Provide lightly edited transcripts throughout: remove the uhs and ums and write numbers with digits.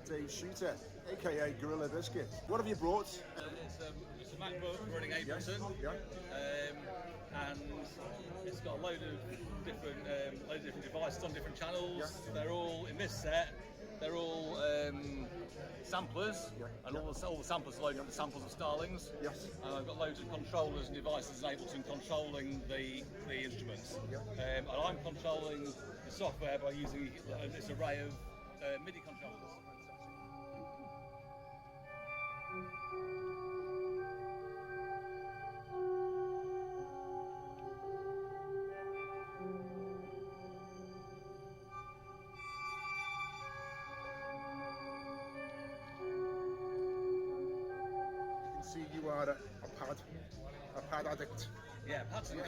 Dave Shooter, aka Gorilla Biscuit. What have you brought? It's a MacBook running Ableton, and it's got a load of different devices on different channels. They're all in this set. They're all samplers, and all the samplers are loaded with samples of Starlings. And I've got loads of controllers and devices in Ableton controlling the instruments. And I'm controlling the software by using this array of MIDI controllers. See, you are a pad addict. Yeah, pads and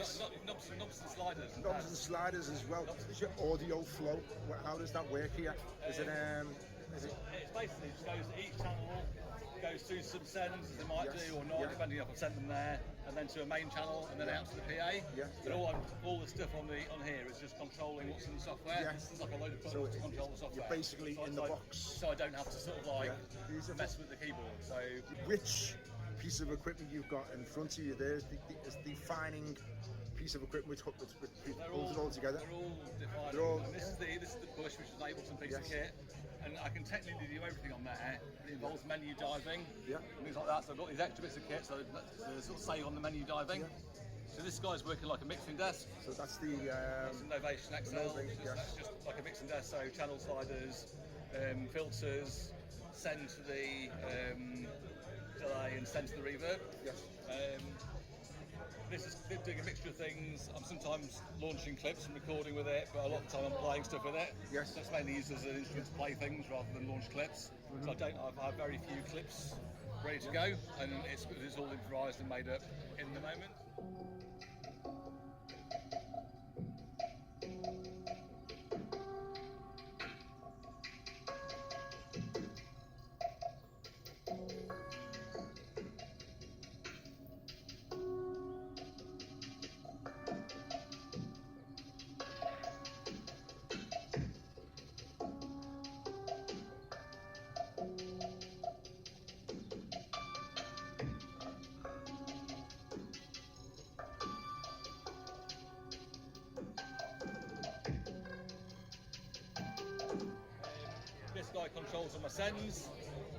knobs and sliders. Knobs and sliders as well. Is your audio flow? How does that work here? Is it? It's basically just goes each channel goes through some sends as it might do or not, depending if I've sent them there, and then to a main channel and then out to the PA. But all the stuff on here is just controlling what's in the software. It's like a load of buttons to control the software. You're basically in the box. So I don't have to sort of like mess with the keyboard. So which piece of equipment you've got in front of you there is the defining piece of equipment which holds it all together. They're all defining. This is the push, which is an Ableton piece of kit, and I can technically do everything on there. It involves menu diving and things like that. So I've got these extra bits of kit, so sort of save on the menu diving. So this guy's working like a mixing desk. So that's the Novation XL. That's just like a mixing desk. So channel sliders, filters, send to the delay and send to the reverb. This is doing a mixture of things. I'm sometimes launching clips and recording with it, but a lot of the time I'm playing stuff with it. So it's mainly used as an instrument to play things rather than launch clips. So I have very few clips ready to go, and it's all improvised and made up in the moment. This guy controls all my sends,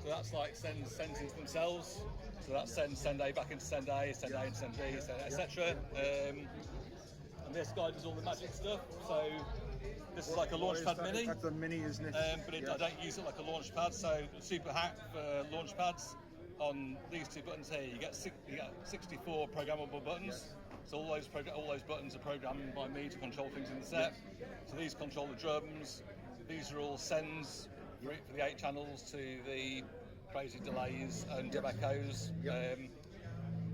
so that's like sends into themselves. So that's send A back into send A into send B, etc. And this guy does all the magic stuff. So this is like a Launchpad Mini. That's a Mini, isn't it? But I don't use it like a Launchpad. So super hack for Launchpads. On these two buttons here, you get 64 programmable buttons. So all those buttons are programmed by me to control things in the set. So these control the drums. These are all sends for the 8 channels to the crazy delays and dub echoes.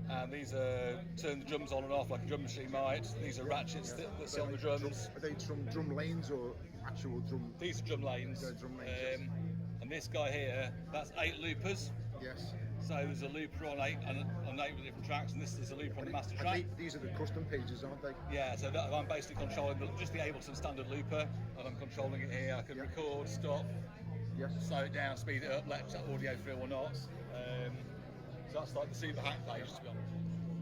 And these are turn the drums on and off like a drum machine might. These are ratchets that sit on the drums. Are they drum lanes or actual drum? These are drum lanes. And this guy here, that's 8 loopers. So there's a looper on 8 different tracks, and this is a looper on the master track. These are the custom pages, aren't they? Yeah, so I'm basically controlling just the Ableton standard looper, and I'm controlling it here. I can record, stop, slow it down, speed it up, let that audio through or not. So that's like the super hack page, to be honest.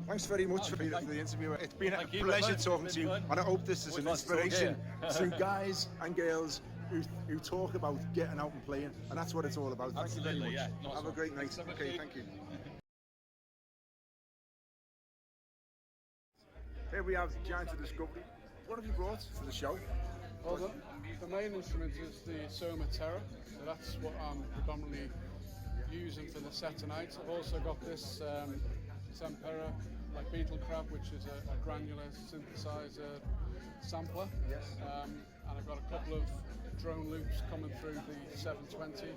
Thanks very much for the interview. It's been a pleasure talking to you, and I hope this is an inspiration to guys and girls who talk about getting out and playing, and that's what it's all about. Thank you very much. Nice Have a great night. Okay, thank you. Here we have Giant of Discovery. What have you brought for the show? Well, the main instrument is the Soma Terra, so that's what I'm predominantly using for the set tonight. I've also got this Sempera, like Beetle Crab, which is a granular synthesizer sampler. And I've got a couple of drone loops coming through the 720.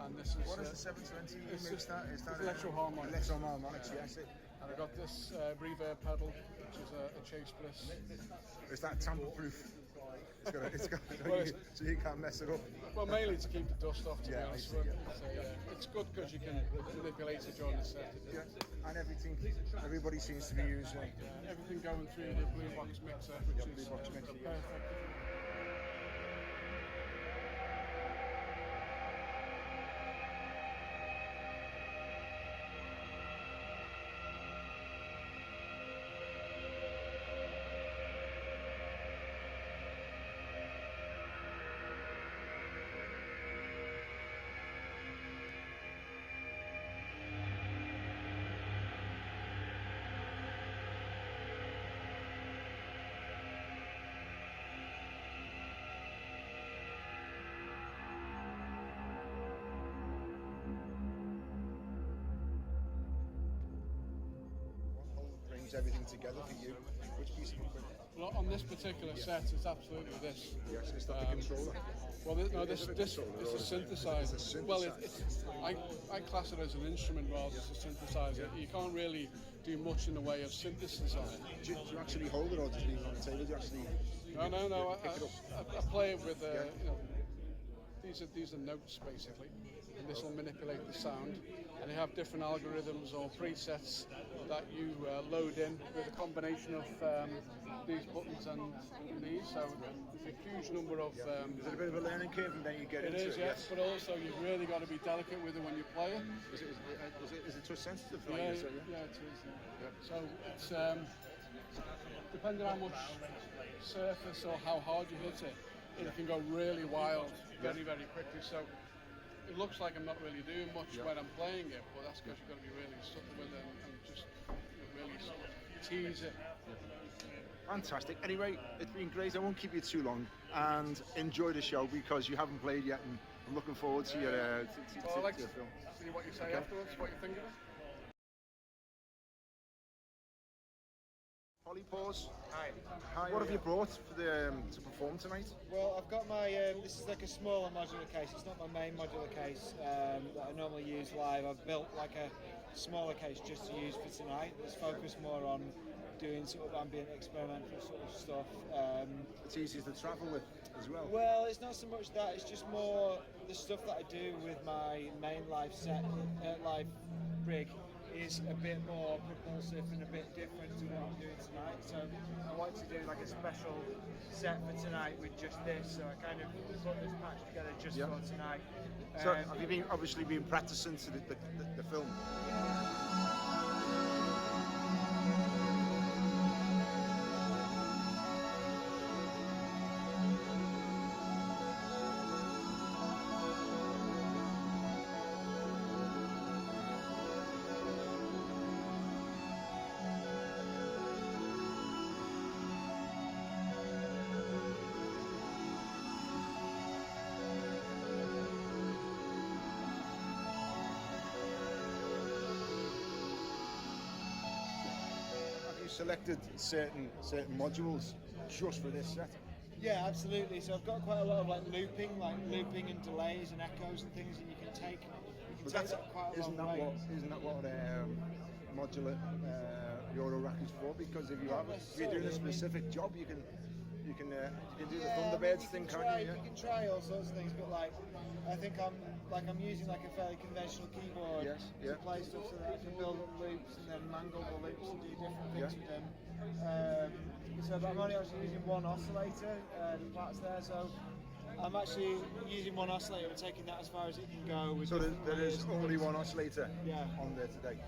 And this is what is the 720? Is that electro-harmonics. Electro-harmonics, yes. And I've got this reverb pedal, which is a Chase Bliss. Is that tamper-proof? So you can't mess it up. Well, mainly to keep the dust off, to be Yeah, honest I with see, you. So, it's good because you can manipulate it during the set. Yeah. And everybody seems to be using Everything going through the blue box mixer, which is blue box mixer, yeah. perfect. brings everything together for you. Which piece of equipment? Well, on this particular set, it's absolutely this. Yes, is that the controller? Well, this is a synthesizer. Well, I class it as an instrument rather than a synthesizer. You can't really do much in the way of synthesis on it. Do you actually hold it, or just leave it on the table? Do you actually? No. Pick it up? I play it with these are notes basically, and this will manipulate the sound. And they have different algorithms or presets that you load in with a combination of these buttons and these. So there's a huge number of. Is it a bit of a learning curve, and then you get into it? It is, yes, but also you've really got to be delicate with it when you play it. Is it touch sensitive? Yeah, it is. Yeah. So it's depending on how much surface or how hard you hit it, it can go really wild very, very quickly. So it looks like I'm not really doing much when I'm playing it, but that's because you've got to be really subtle with it and just really sort of tease it. Fantastic. Anyway, it's been great. I won't keep you too long, and enjoy the show because you haven't played yet, and I'm looking forward to your to I'd like to your film. see what you say afterwards, what you think of it. Polypores. Hi. What have you brought for the to perform tonight? Well, I've got my, this is like a smaller modular case, it's not my main modular case that I normally use live. I've built like a smaller case just to use for tonight that's focused more on doing sort of ambient experimental sort of stuff. It's easy to travel with as well. Well, it's not so much that, it's just more the stuff that I do with my main live set, live rig is a bit more propulsive and a bit different to what I'm doing tonight. So I wanted to do like a special set for tonight with just this. So I kind of put this patch together just for tonight. So have you obviously been practicing to the film? Selected certain modules just for this set. Yeah, absolutely. So I've got quite a lot of like looping and delays and echoes and things that you can take. You can take that quite a long way. Isn't that what modular Euro rack is for? Because if you're doing a specific job, you can do the Thunderbirds thing, can't you? You can try all sorts of things, but like I think I'm using like a fairly conventional keyboard to play stuff so that I can build up loops and then mangle the loops and do different things with them. But I'm only actually using one oscillator, the parts there, so I'm actually using one oscillator and taking that as far as it can go. With so there is only one oscillator on there today.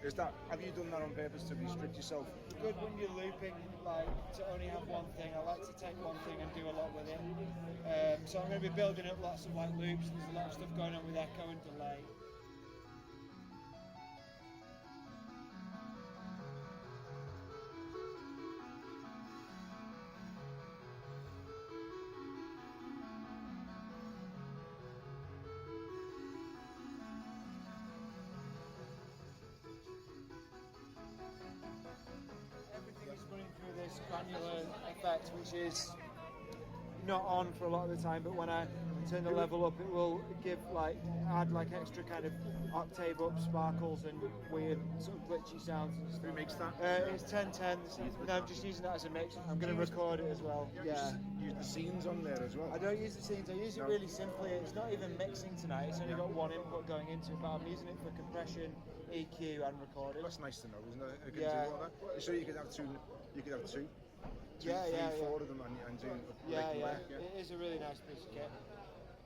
Is that? Have you done that on purpose to restrict yourself? Good when you're looping, like to only have one thing. I like to take one thing and do a lot with it. So I'm going to be building up lots of like loops. There's a lot of stuff going on with echo and delay. Granular effect, which is not on for a lot of the time, but when I turn the level up, it will give add extra kind of octave up sparkles and weird sort of glitchy sounds and stuff. Who makes that? It's 1010. No, I'm just using that as a mix. I'm going to record it as well. Yeah. Use the scenes on there as well. I don't use the scenes. I use it really simply. It's not even mixing tonight. It's only got one input going into it, but I'm using it for compression, EQ, and recording. That's nice to know, isn't it? You can Yeah. do all that. So you could have two. You could have two. Yeah, three, yeah, four of them, and do. Yeah, like, yeah. It is a really nice piece of kit.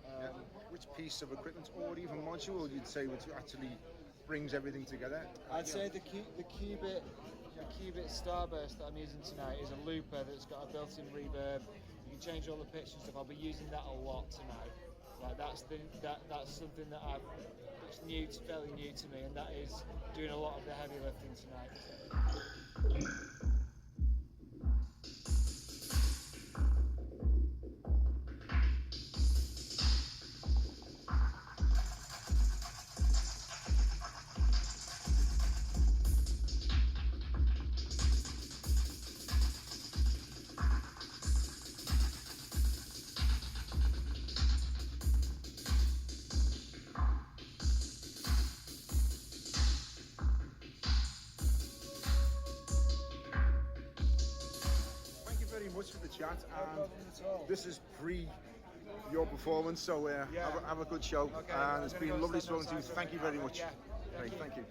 Yeah. Which piece of equipment, or even module, you'd say which actually brings everything together? I'd say the Qubit Starburst that I'm using tonight is a looper that's got a built-in reverb. You can change all the pitch and stuff. I'll be using that a lot tonight. That's something that's fairly new to me, and that is doing a lot of the heavy lifting tonight. Much for the chat, and problem at all. this is pre your performance, so Yeah. have a good show, Okay, and I'm it's gonna been go lovely stand talking to you. outside for a Thank you minute. very much. Yeah. Great, thank you.